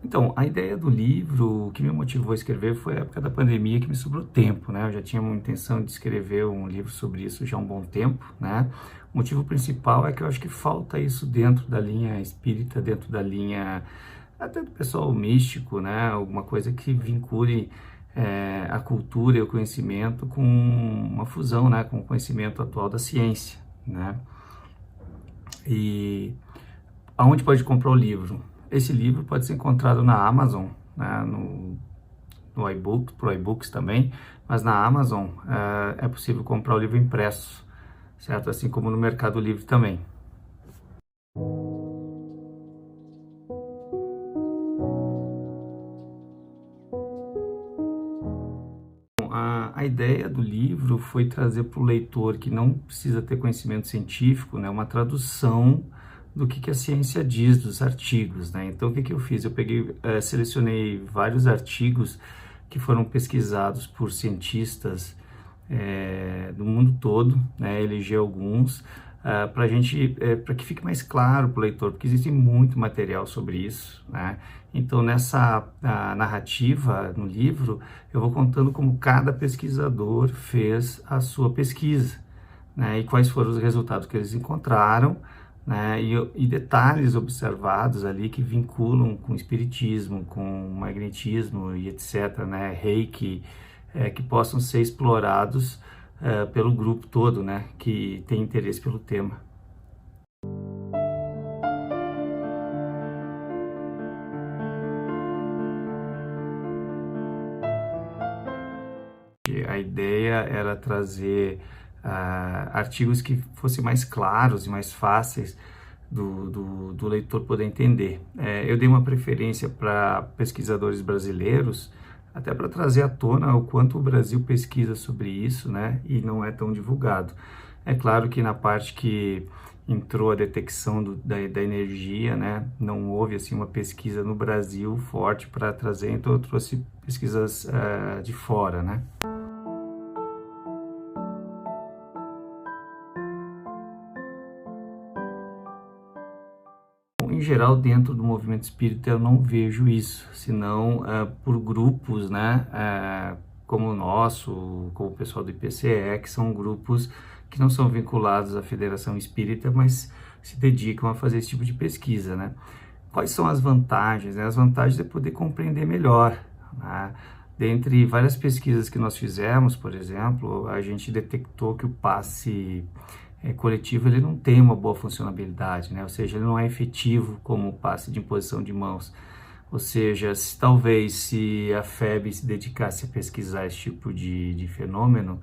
Então, a ideia do livro, o que me motivou a escrever foi a época da pandemia que me sobrou tempo, né? Eu já tinha uma intenção de escrever um livro sobre isso já há um bom tempo, né? O motivo principal é que eu acho que falta isso dentro da linha espírita, dentro da linha até do pessoal místico, né? Alguma coisa que vincule a cultura e o conhecimento com uma fusão, né? Com o conhecimento atual da ciência, né? E aonde pode comprar o livro? Esse livro pode ser encontrado na Amazon, né, no iBook, pro iBooks também, mas na Amazon é possível comprar o livro impresso, certo? Assim como no Mercado Livre também. A ideia do livro foi trazer para o leitor que não precisa ter conhecimento científico, né, uma tradução do que a ciência diz dos artigos, né? Então, o que eu fiz? Eu peguei, selecionei vários artigos que foram pesquisados por cientistas do mundo todo, né? Elegi alguns para para que fique mais claro para o leitor, porque existe muito material sobre isso, né? Então, nessa narrativa no livro, eu vou contando como cada pesquisador fez a sua pesquisa, né? E quais foram os resultados que eles encontraram, né, e detalhes observados ali que vinculam com espiritismo, com magnetismo e etc, né, reiki, que possam ser explorados pelo grupo todo, né, que tem interesse pelo tema. A ideia era trazer artigos que fossem mais claros e mais fáceis do leitor poder entender. Eu dei uma preferência para pesquisadores brasileiros, até para trazer à tona o quanto o Brasil pesquisa sobre isso, né, e não é tão divulgado. É claro que na parte que entrou a detecção da energia, né, não houve assim uma pesquisa no Brasil forte para trazer, então eu trouxe pesquisas de fora, né. Em geral, dentro do movimento espírita, eu não vejo isso, senão por grupos, né, como o nosso, como o pessoal do IPCE, que são grupos que não são vinculados à Federação Espírita, mas se dedicam a fazer esse tipo de pesquisa, né? Quais são as vantagens? As vantagens é poder compreender melhor, né? Dentre várias pesquisas que nós fizemos, por exemplo, a gente detectou que o passe coletivo ele não tem uma boa funcionabilidade, né? Ou seja, ele não é efetivo como o passe de imposição de mãos. Ou seja, talvez se a FEB se dedicasse a pesquisar esse tipo de fenômeno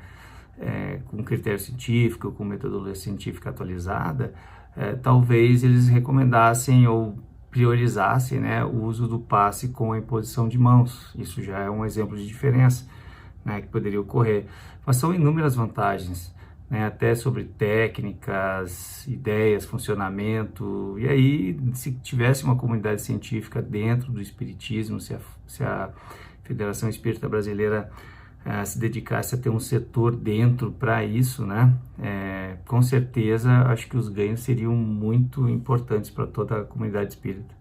com critério científico, com metodologia científica atualizada, talvez eles recomendassem ou priorizassem, né, o uso do passe com a imposição de mãos. Isso já é um exemplo de diferença, né, que poderia ocorrer. Mas são inúmeras vantagens, né, até sobre técnicas, ideias, funcionamento. E aí, se tivesse uma comunidade científica dentro do espiritismo, se a Federação Espírita Brasileira se dedicasse a ter um setor dentro para isso, né, com certeza acho que os ganhos seriam muito importantes para toda a comunidade espírita.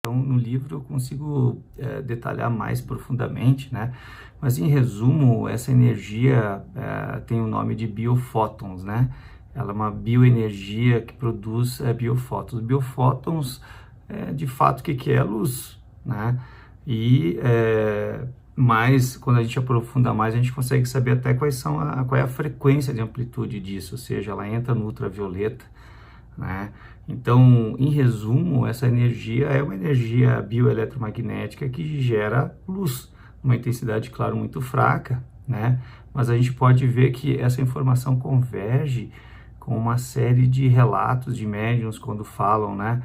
No livro eu consigo detalhar mais profundamente, né? Mas em resumo, essa energia tem o nome de biofótons, né? Ela é uma bioenergia que produz biofótons. Biofótons, de fato, o que é luz, né? E mas quando a gente aprofunda mais, a gente consegue saber até qual é a frequência de amplitude disso, ou seja, ela entra no ultravioleta, né? Então, em resumo, essa energia é uma energia bioeletromagnética que gera luz, uma intensidade, claro, muito fraca, né? Mas a gente pode ver que essa informação converge com uma série de relatos de médiuns quando falam, né?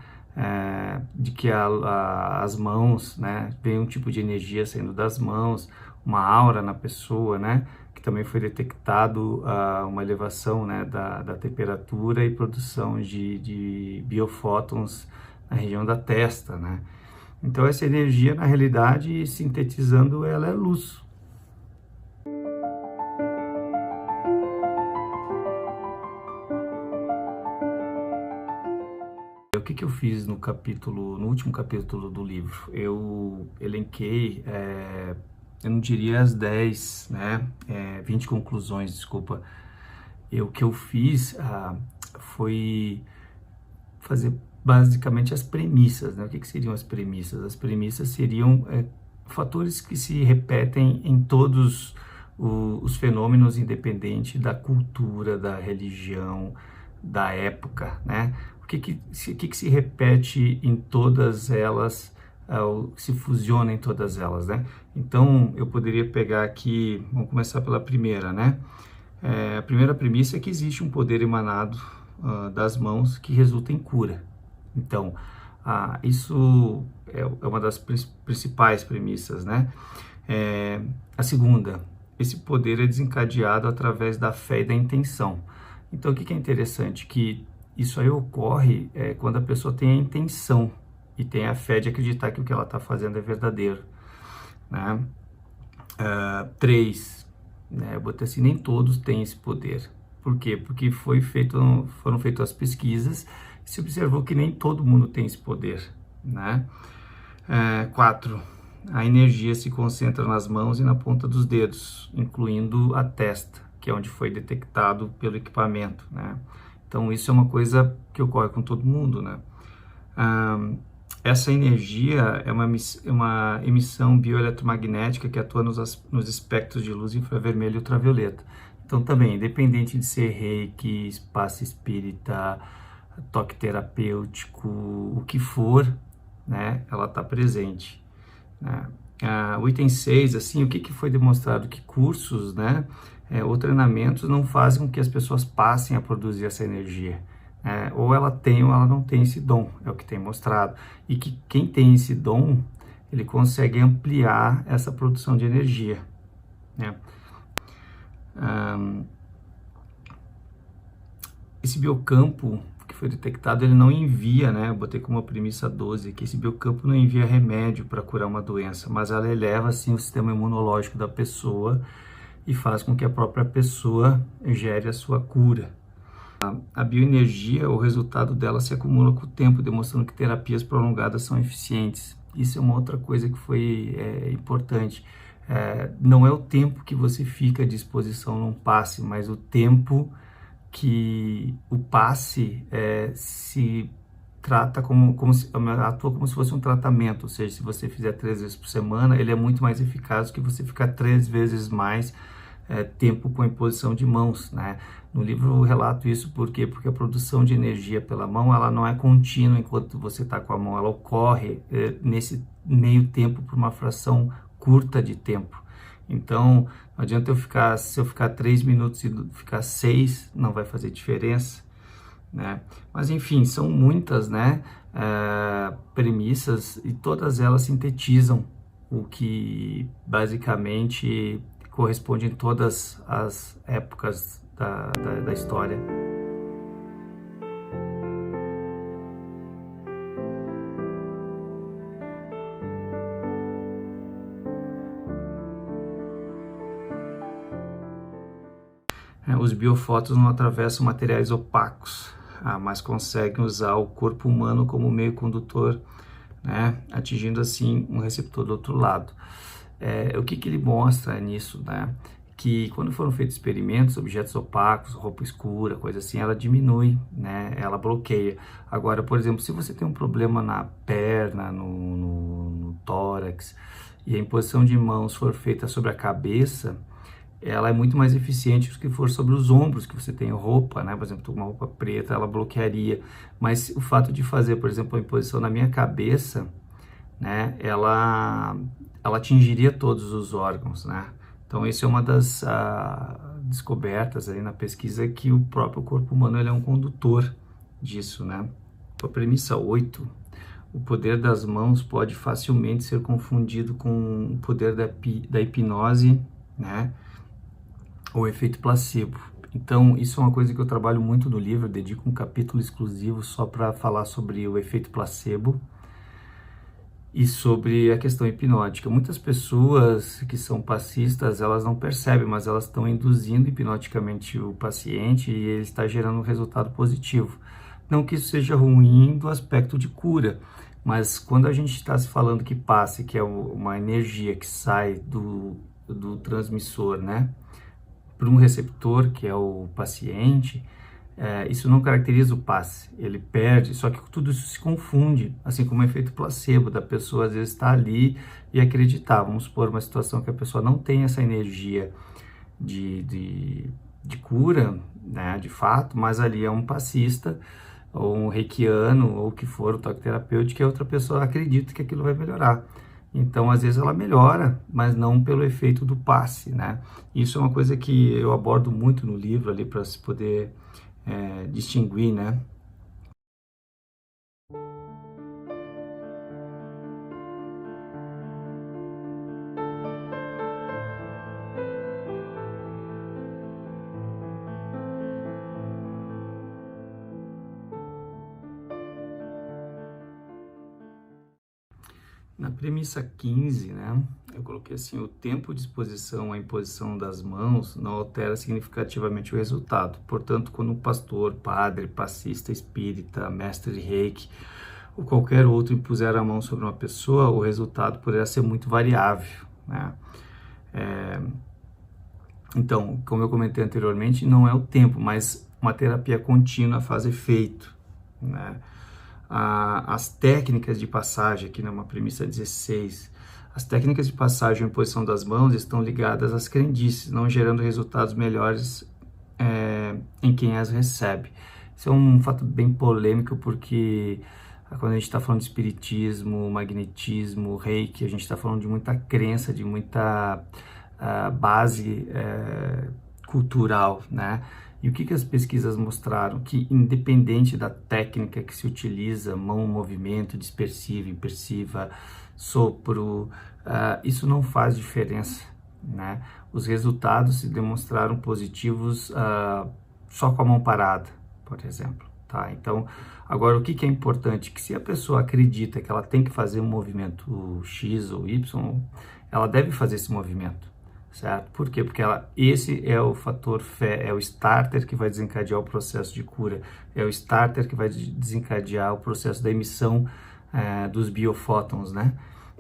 De que as mãos, né? Vem um tipo de energia saindo das mãos, uma aura na pessoa, né? Que também foi detectado uma elevação, né, da temperatura e produção de biofótons na região da testa, né? Então essa energia, na realidade, sintetizando, ela é luz. O que eu fiz no último capítulo do livro? Eu elenquei, eu não diria as 10, né, 20 conclusões, desculpa. O que eu fiz foi fazer basicamente as premissas, né? O que seriam as premissas? As premissas seriam fatores que se repetem em todos os fenômenos, independente da cultura, da religião, da época, né? O que se repete em todas elas, se fusiona em todas elas, né? Então, eu poderia pegar aqui, vamos começar pela primeira, né? A primeira premissa é que existe um poder emanado das mãos que resulta em cura. Então, isso é uma das principais premissas, né? A segunda, esse poder é desencadeado através da fé e da intenção. Então, o que é interessante? Que isso aí ocorre quando a pessoa tem a intenção e tem a fé de acreditar que o que ela está fazendo é verdadeiro, né? 3, né, eu botei assim, nem todos têm esse poder. Por quê? Porque foram feitas as pesquisas e se observou que nem todo mundo tem esse poder, né? 4, a energia se concentra nas mãos e na ponta dos dedos, incluindo a testa, que é onde foi detectado pelo equipamento, né? Então, isso é uma coisa que ocorre com todo mundo, né? Essa energia é uma emissão bioeletromagnética que atua nos espectros de luz infravermelho e ultravioleta. Então, também, independente de ser reiki, espaço espírita, toque terapêutico, o que for, né, ela está presente, né? O item 6, assim, o que foi demonstrado? Que cursos, né, ou treinamentos não fazem com que as pessoas passem a produzir essa energia. Ou ela tem ou ela não tem esse dom, é o que tem mostrado. E que quem tem esse dom, ele consegue ampliar essa produção de energia, né? Esse biocampo que foi detectado, ele não envia, né? Eu botei como premissa 12 que esse biocampo não envia remédio para curar uma doença, mas ela eleva, assim, o sistema imunológico da pessoa e faz com que a própria pessoa gere a sua cura. A bioenergia, o resultado dela se acumula com o tempo, demonstrando que terapias prolongadas são eficientes. Isso é uma outra coisa que foi importante. Não é o tempo que você fica à disposição num passe, mas o tempo que o passe se trata atua como se fosse um tratamento, ou seja, se você fizer 3 vezes por semana, ele é muito mais eficaz do que você ficar 3 vezes mais tempo com a imposição de mãos, né? No livro eu relato isso por quê? Porque a produção de energia pela mão, ela não é contínua enquanto você está com a mão, ela ocorre nesse meio tempo por uma fração curta de tempo. Então, não adianta se eu ficar 3 minutos e ficar 6, não vai fazer diferença, né? Mas enfim, são muitas, né, premissas e todas elas sintetizam o que basicamente corresponde em todas as épocas da história. Os biofótons não atravessam materiais opacos, mas conseguem usar o corpo humano como meio condutor, né, atingindo assim um receptor do outro lado. O que ele mostra nisso, né? Que quando foram feitos experimentos, objetos opacos, roupa escura, coisa assim, ela diminui, né? Ela bloqueia. Agora, por exemplo, se você tem um problema na perna, no tórax, e a imposição de mãos for feita sobre a cabeça, ela é muito mais eficiente do que for sobre os ombros, que você tem roupa, né? Por exemplo, uma roupa preta, ela bloquearia. Mas o fato de fazer, por exemplo, a imposição na minha cabeça, né? Ela atingiria todos os órgãos, né? Então, isso é uma das descobertas aí na pesquisa, que o próprio corpo humano ele é um condutor disso, né? A premissa 8: o poder das mãos pode facilmente ser confundido com o poder da hipnose, né? Ou efeito placebo. Então, isso é uma coisa que eu trabalho muito no livro, eu dedico um capítulo exclusivo só para falar sobre o efeito placebo e sobre a questão hipnótica. Muitas pessoas que são passistas, elas não percebem, mas elas estão induzindo hipnoticamente o paciente e ele está gerando um resultado positivo. Não que isso seja ruim do aspecto de cura, mas quando a gente está se falando que passe, que é uma energia que sai do transmissor, né, para um receptor, que é o paciente, isso não caracteriza o passe, ele perde, só que tudo isso se confunde, assim como o efeito placebo, da pessoa às vezes está ali e acreditar. Vamos supor uma situação que a pessoa não tem essa energia de cura, né, de fato, mas ali é um passista, ou um reikiano, ou o que for, o toque terapêutico, e a outra pessoa acredita que aquilo vai melhorar. Então, às vezes ela melhora, mas não pelo efeito do passe, né? Isso é uma coisa que eu abordo muito no livro ali para se poder distinguir, né? Na premissa 15, né, eu coloquei assim: o tempo de exposição à imposição das mãos não altera significativamente o resultado. Portanto, quando um pastor, padre, passista, espírita, mestre de reiki ou qualquer outro impuser a mão sobre uma pessoa, o resultado poderá ser muito variável, né? Então, como eu comentei anteriormente, não é o tempo, mas uma terapia contínua faz efeito, né? As técnicas de passagem, aqui numa premissa 16, as técnicas de passagem e imposição das mãos estão ligadas às crendices, não gerando resultados melhores em quem as recebe. Isso é um fato bem polêmico, porque quando a gente está falando de espiritismo, magnetismo, reiki, a gente está falando de muita crença, de muita base cultural, né? E o que as pesquisas mostraram? Que independente da técnica que se utiliza, mão, movimento, dispersiva, impersiva, sopro, isso não faz diferença, né? Os resultados se demonstraram positivos só com a mão parada, por exemplo, tá? Então, agora o que é importante? Que se a pessoa acredita que ela tem que fazer um movimento X ou Y, ela deve fazer esse movimento, certo? Por quê? Porque esse é o fator fé, é o starter que vai desencadear o processo de cura, é o starter que vai desencadear o processo da emissão dos biofótons, né?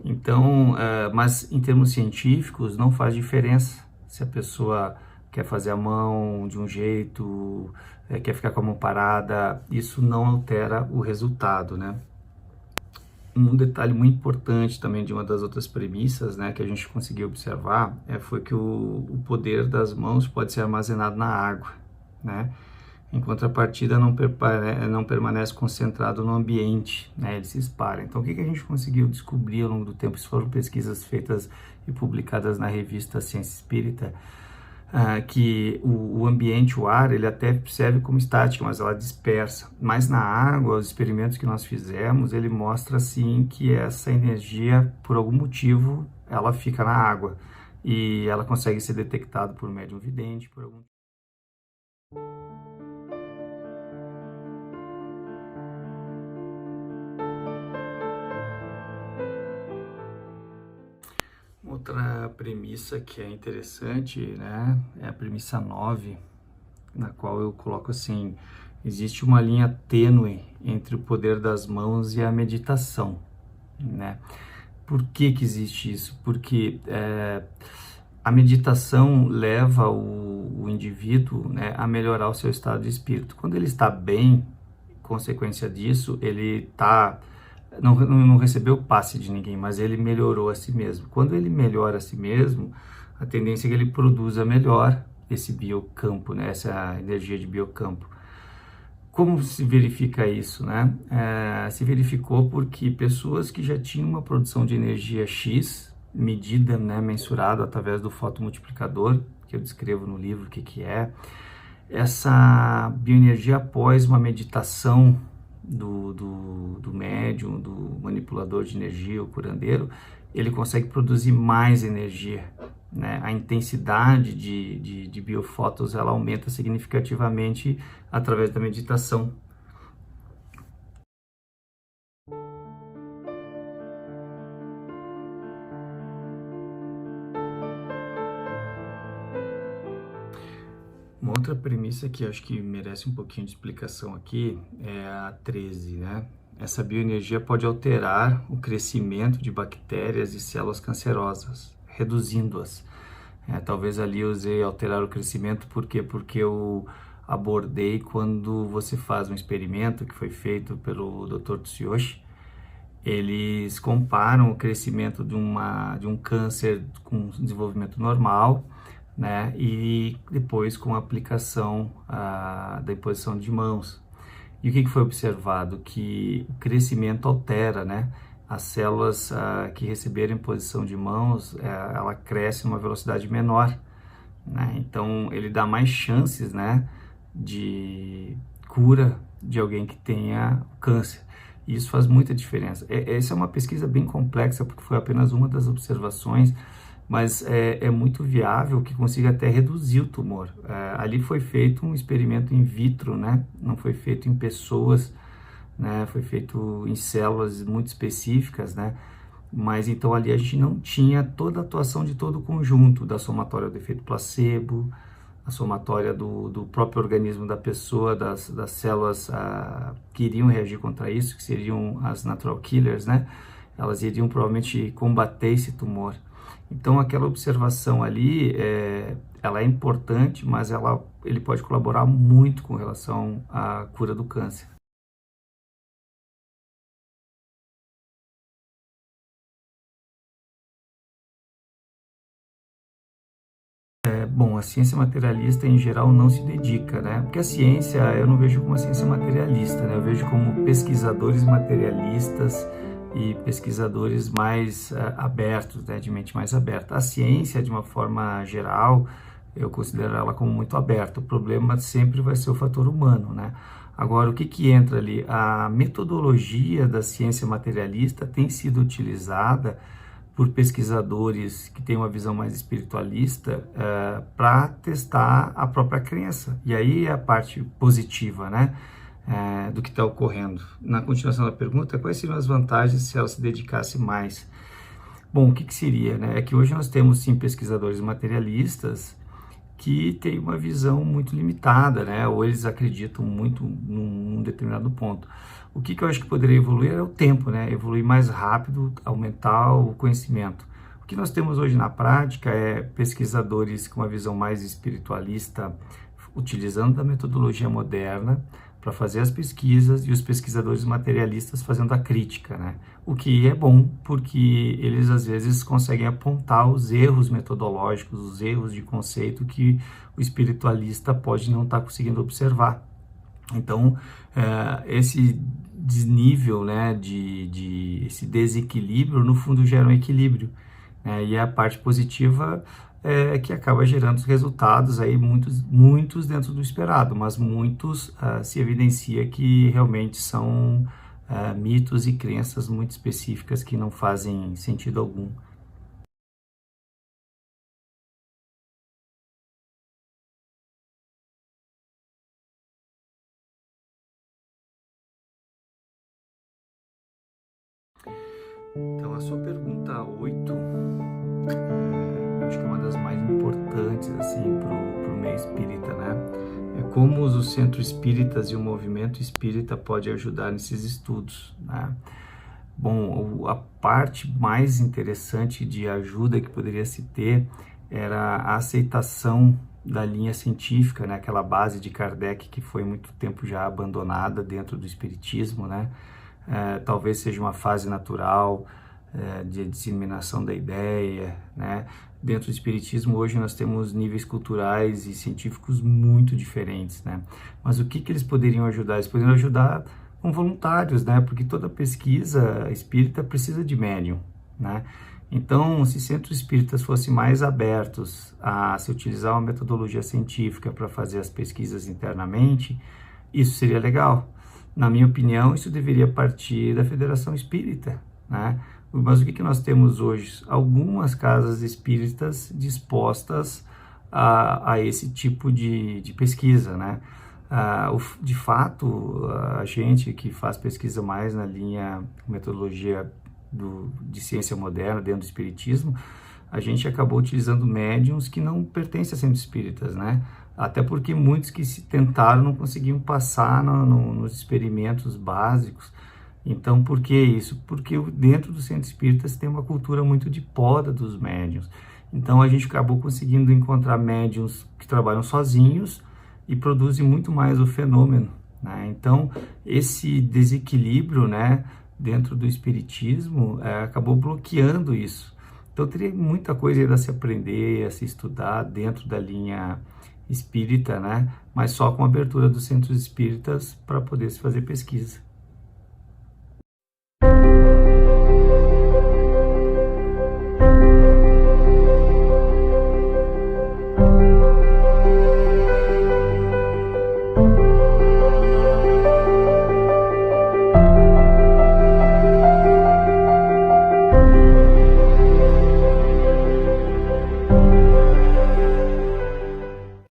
Então, mas em termos científicos, não faz diferença se a pessoa quer fazer a mão de um jeito, quer ficar com a mão parada, isso não altera o resultado, né? Um detalhe muito importante também de uma das outras premissas, né, que a gente conseguiu observar, foi que o poder das mãos pode ser armazenado na água, né? Em contrapartida, não permanece concentrado no ambiente, né? Ele se espalha. Então, o que a gente conseguiu descobrir ao longo do tempo? Isso foram pesquisas feitas e publicadas na revista Ciência Espírita, que o ambiente, o ar, ele até serve como estática, mas ela dispersa. Mas na água, os experimentos que nós fizemos, ele mostra sim que essa energia, por algum motivo, ela fica na água e ela consegue ser detectada por médium vidente, por algum. Outra premissa que é interessante, né, é a premissa 9, na qual eu coloco assim: existe uma linha tênue entre o poder das mãos e a meditação, né? Por que existe isso? Porque a meditação leva o indivíduo, né, a melhorar o seu estado de espírito. Quando ele está bem, consequência disso, ele está não recebeu passe de ninguém, mas ele melhorou a si mesmo. Quando ele melhora a si mesmo, a tendência é que ele produza melhor esse biocampo, né? Essa energia de biocampo. Como se verifica isso, né? Se verificou porque pessoas que já tinham uma produção de energia X, medida, né, mensurada através do fotomultiplicador, que eu descrevo no livro o que é, essa bioenergia após uma meditação do médium, do manipulador de energia, o curandeiro, ele consegue produzir mais energia, né? A intensidade de biofótons ela aumenta significativamente através da meditação. Uma outra premissa que acho que merece um pouquinho de explicação aqui é a 13, né? Essa bioenergia pode alterar o crescimento de bactérias e células cancerosas, reduzindo-as. Talvez ali eu usei alterar o crescimento, por quê? Porque eu abordei quando você faz um experimento que foi feito pelo Dr. Tsuyoshi. Eles comparam o crescimento de um câncer com desenvolvimento normal, né, e depois com a aplicação da imposição de mãos. E o que foi observado? Que o crescimento altera, né? As células que receberam imposição de mãos, ela cresce numa velocidade menor, né? Então, ele dá mais chances, né, de cura de alguém que tenha câncer. E isso faz muita diferença. Essa é uma pesquisa bem complexa, porque foi apenas uma das observações, mas é muito viável que consiga até reduzir o tumor. Ali foi feito um experimento in vitro, né? Não foi feito em pessoas, né? Foi feito em células muito específicas, né? Mas então ali a gente não tinha toda a atuação de todo o conjunto, da somatória do efeito placebo, a somatória do próprio organismo da pessoa, das células que iriam reagir contra isso, que seriam as natural killers, né? Elas iriam provavelmente combater esse tumor. Então aquela observação ali, ela é importante, mas ele pode colaborar muito com relação à cura do câncer. Bom, a ciência materialista em geral não se dedica, né? Porque a ciência eu não vejo como uma ciência materialista, né? Eu vejo como pesquisadores materialistas e pesquisadores mais abertos, né? De mente mais aberta. A ciência, de uma forma geral, eu considero ela como muito aberta. O problema sempre vai ser o fator humano, né? Agora, o que entra ali? A metodologia da ciência materialista tem sido utilizada por pesquisadores que têm uma visão mais espiritualista para testar a própria crença. E aí é a parte positiva, né, do que está ocorrendo. Na continuação da pergunta, quais seriam as vantagens se ela se dedicasse mais? Bom, o que seria, né? É que hoje nós temos, sim, pesquisadores materialistas que têm uma visão muito limitada, né? Ou eles acreditam muito num determinado ponto. O que eu acho que poderia evoluir é o tempo, né? Evoluir mais rápido, aumentar o conhecimento. O que nós temos hoje na prática é pesquisadores com uma visão mais espiritualista, utilizando a metodologia moderna para fazer as pesquisas, e os pesquisadores materialistas fazendo a crítica, né? O que é bom, porque eles às vezes conseguem apontar os erros metodológicos, os erros de conceito que o espiritualista pode não estar conseguindo observar. Então, esse desnível, né, esse desequilíbrio, no fundo, gera um equilíbrio, né? E a parte positiva é que acaba gerando os resultados aí, muitos dentro do esperado, mas muitos se evidencia que realmente são mitos e crenças muito específicas que não fazem sentido algum. Então, a sua pergunta 8, acho que é uma das mais importantes assim, para o meio espírita, né? É como os centros espíritas e o movimento espírita pode ajudar nesses estudos, né? Bom, a parte mais interessante de ajuda que poderia se ter era a aceitação da linha científica, né? Aquela base de Kardec que foi muito tempo já abandonada dentro do espiritismo, né? talvez seja uma fase natural de disseminação da ideia, né? Dentro do espiritismo hoje nós temos níveis culturais e científicos muito diferentes, né? Mas o que eles poderiam ajudar? Eles poderiam ajudar com voluntários, né? Porque toda pesquisa espírita precisa de médium, né? Então, se centros espíritas fossem mais abertos a se utilizar uma metodologia científica para fazer as pesquisas internamente, isso seria legal. Na minha opinião, isso deveria partir da Federação Espírita, né? Mas o que nós temos hoje? Algumas casas espíritas dispostas a esse tipo de pesquisa, né? De fato, a gente que faz pesquisa mais na linha metodologia de ciência moderna, dentro do espiritismo, a gente acabou utilizando médiums que não pertencem a centros espíritas, né? Até porque muitos que se tentaram não conseguiam passar nos experimentos básicos. Então, por que isso? Porque dentro do centro espírita tem uma cultura muito de poda dos médiums. Então, a gente acabou conseguindo encontrar médiums que trabalham sozinhos e produzem muito mais o fenômeno, né? Então, esse desequilíbrio, né, dentro do espiritismo acabou bloqueando isso. Então, teria muita coisa ainda a se aprender, a se estudar dentro da linha espírita, né? Mas só com a abertura dos centros espíritas para poder se fazer pesquisa.